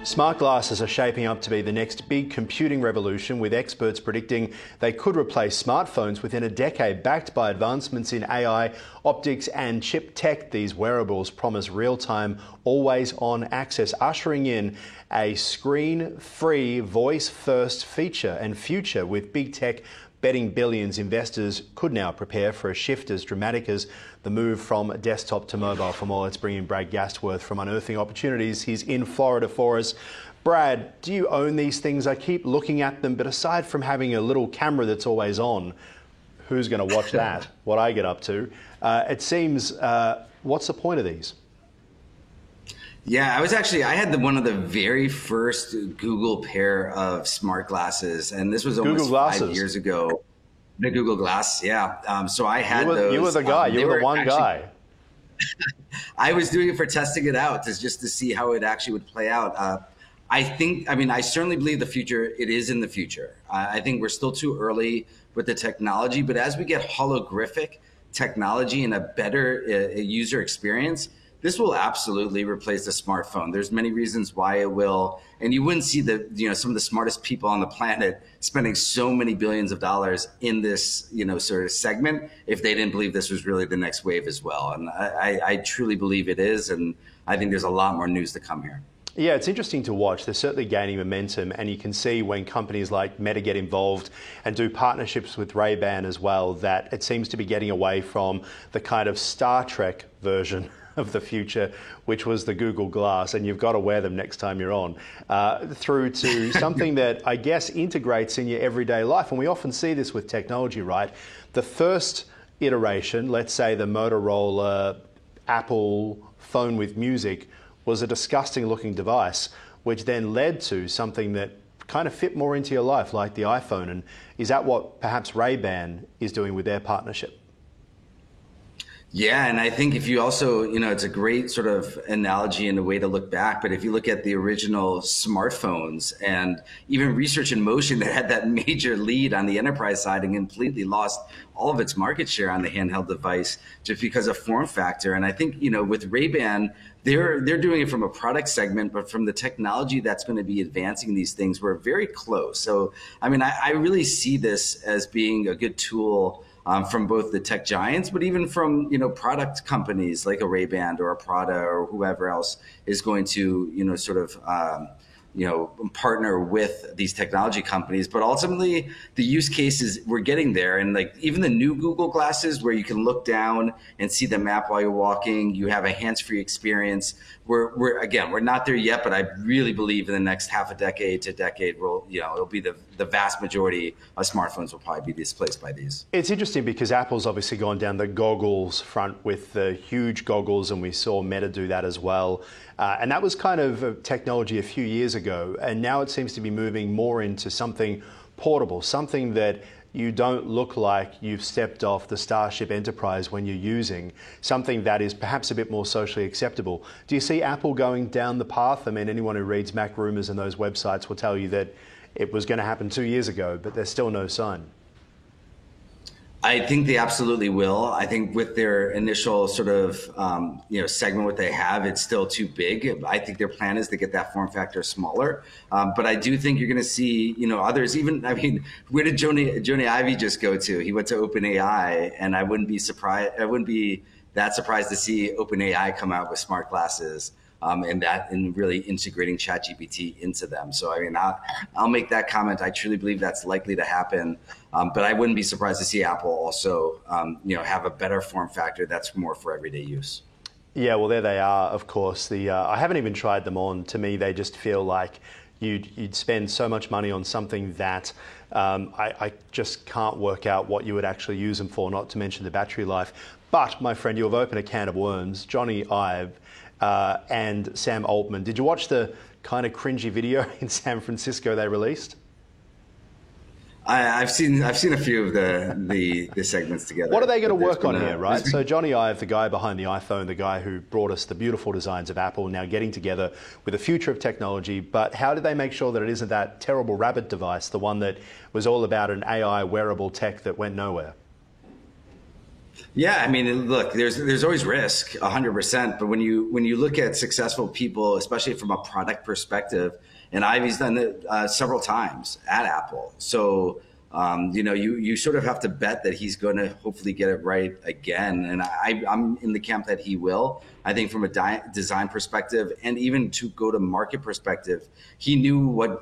Smart glasses are shaping up to be the next big computing revolution, with experts predicting they could replace smartphones within a decade. Backed by advancements in AI, optics and chip tech, these wearables promise real-time, always-on access, ushering in a screen-free, voice-first feature and future. With big tech betting billions, investors could now prepare for a shift as dramatic as the move from desktop to mobile. For more, let's bring in Brad Gastworth from Unearthing Opportunities. He's in Florida for us. Brad, do you own these things? I keep looking at them, but aside from having a little camera that's always on, who's going to watch that, what I get up to? It seems, what's the point of these? Yeah, I had one of the very first Google pair of smart glasses, and this was almost 5 years ago. The Google Glass, yeah. So I had those. You were the guy. You were the one guy. I was doing it for testing it out, just to see how it actually would play out. I certainly believe the future, it is in the future. I think we're still too early with the technology, but as we get holographic technology and a better user experience, this will absolutely replace the smartphone. There's many reasons why it will, and you wouldn't see some of the smartest people on the planet spending so many billions of dollars in this sort of segment if they didn't believe this was really the next wave as well. And I truly believe it is, and I think there's a lot more news to come here. Yeah, it's interesting to watch. They're certainly gaining momentum, and you can see when companies like Meta get involved and do partnerships with Ray-Ban as well, that it seems to be getting away from the kind of Star Trek version of the future, which was the Google Glass, and you've got to wear them next time you're on, through to something that I guess integrates in your everyday life. And we often see this with technology, right? The first iteration, let's say the Motorola Apple phone with music, was a disgusting looking device, which then led to something that kind of fit more into your life, like the iPhone. And is that what perhaps Ray-Ban is doing with their partnership? Yeah, and I think if you also, it's a great sort of analogy and a way to look back. But if you look at the original smartphones and even Research in Motion that had that major lead on the enterprise side and completely lost all of its market share on the handheld device just because of form factor. And I think, with Ray-Ban, they're doing it from a product segment, but from the technology that's going to be advancing these things, we're very close. So, I really see this as being a good tool from both the tech giants, but even from product companies like a Ray-Ban or a Prada or whoever else is going to partner with these technology companies. But ultimately, the use cases, we're getting there. And like even the new Google glasses where you can look down and see the map while you're walking, you have a hands-free experience. We're not there yet, but I really believe in the next half a decade to decade, it'll be the vast majority of smartphones will probably be displaced by these. It's interesting because Apple's obviously gone down the goggles front with the huge goggles, and we saw Meta do that as well. And that was kind of technology a few years ago, and now it seems to be moving more into something portable, something that you don't look like you've stepped off the Starship Enterprise when you're using, something that is perhaps a bit more socially acceptable. Do you see Apple going down the path? Anyone who reads Mac Rumors and those websites will tell you that it was going to happen 2 years ago, but there's still no sign. I think they absolutely will. I think with their initial sort of segment, what they have, it's still too big. I think their plan is to get that form factor smaller. But I do think you're going to see others. Even where did Jony Ive just go to? He went to OpenAI, and I wouldn't be that surprised to see OpenAI come out with smart glasses. And really integrating ChatGPT into them. So I'll make that comment. I truly believe that's likely to happen, but I wouldn't be surprised to see Apple also, have a better form factor that's more for everyday use. Yeah, well, there they are. Of course, I haven't even tried them on. To me, they just feel like you'd spend so much money on something that I just can't work out what you would actually use them for. Not to mention the battery life. But my friend, you have opened a can of worms. Jony Ive and Sam Altman. Did you watch the kind of cringy video in San Francisco they released? I've seen a few of the segments together. What are they going to work on here, right? So Jony Ive, the guy behind the iPhone, the guy who brought us the beautiful designs of Apple, now getting together with the future of technology. But how do they make sure that it isn't that terrible rabbit device, the one that was all about an AI wearable tech that went nowhere? Yeah, I mean, look, there's always risk, 100%. But when you look at successful people, especially from a product perspective, and Ivy's done it several times at Apple, so you sort of have to bet that he's going to hopefully get it right again. And I'm in the camp that he will. I think from a design perspective and even to go to market perspective, he knew what,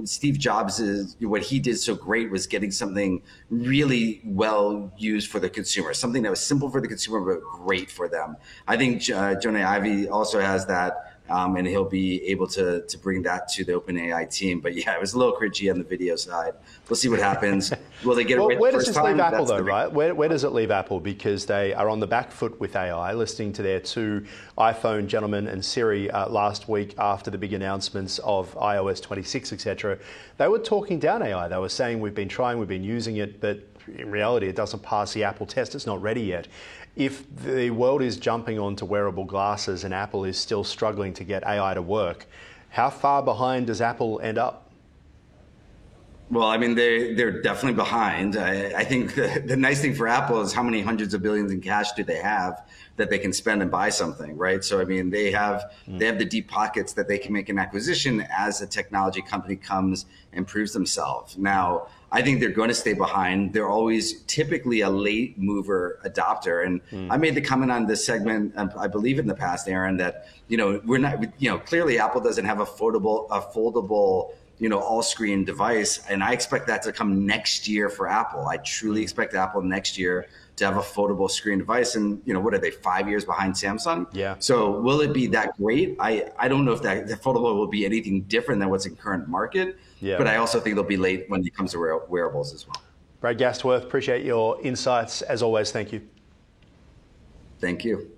Steve Jobs what he did so great was getting something really well used for the consumer, something that was simple for the consumer, but great for them. I think Jony Ive also has that. And he'll be able to bring that to the OpenAI team. But yeah, it was a little cringy on the video side. We'll see what happens. Will they get it right where the does first this time? leave Apple, though, right? Where does it leave Apple? Because they are on the back foot with AI, listening to their two iPhone gentlemen and Siri last week after the big announcements of iOS 26, etc. They were talking down AI. They were saying, we've been trying, we've been using it, but in reality, it doesn't pass the Apple test. It's not ready yet. If the world is jumping onto wearable glasses and Apple is still struggling to get AI to work, how far behind does Apple end up? Well, I mean, they're definitely behind. I think the nice thing for Apple is how many hundreds of billions in cash do they have that they can spend and buy something, right? So, I mean, they have the deep pockets that they can make an acquisition as a technology company comes and proves themselves. Now, I think they're going to stay behind. They're always typically a late mover adopter. And I made the comment on this segment, I believe in the past, Aaron, that, we're not, clearly Apple doesn't have a foldable, all screen device. And I expect that to come next year for Apple. I truly expect Apple next year to have a foldable screen device. And, what are they, 5 years behind Samsung? Yeah. So will it be that great? I don't know if the foldable will be anything different than what's in current market. Yeah. But I also think they'll be late when it comes to wearables as well. Brad Gastworth, appreciate your insights as always. Thank you. Thank you.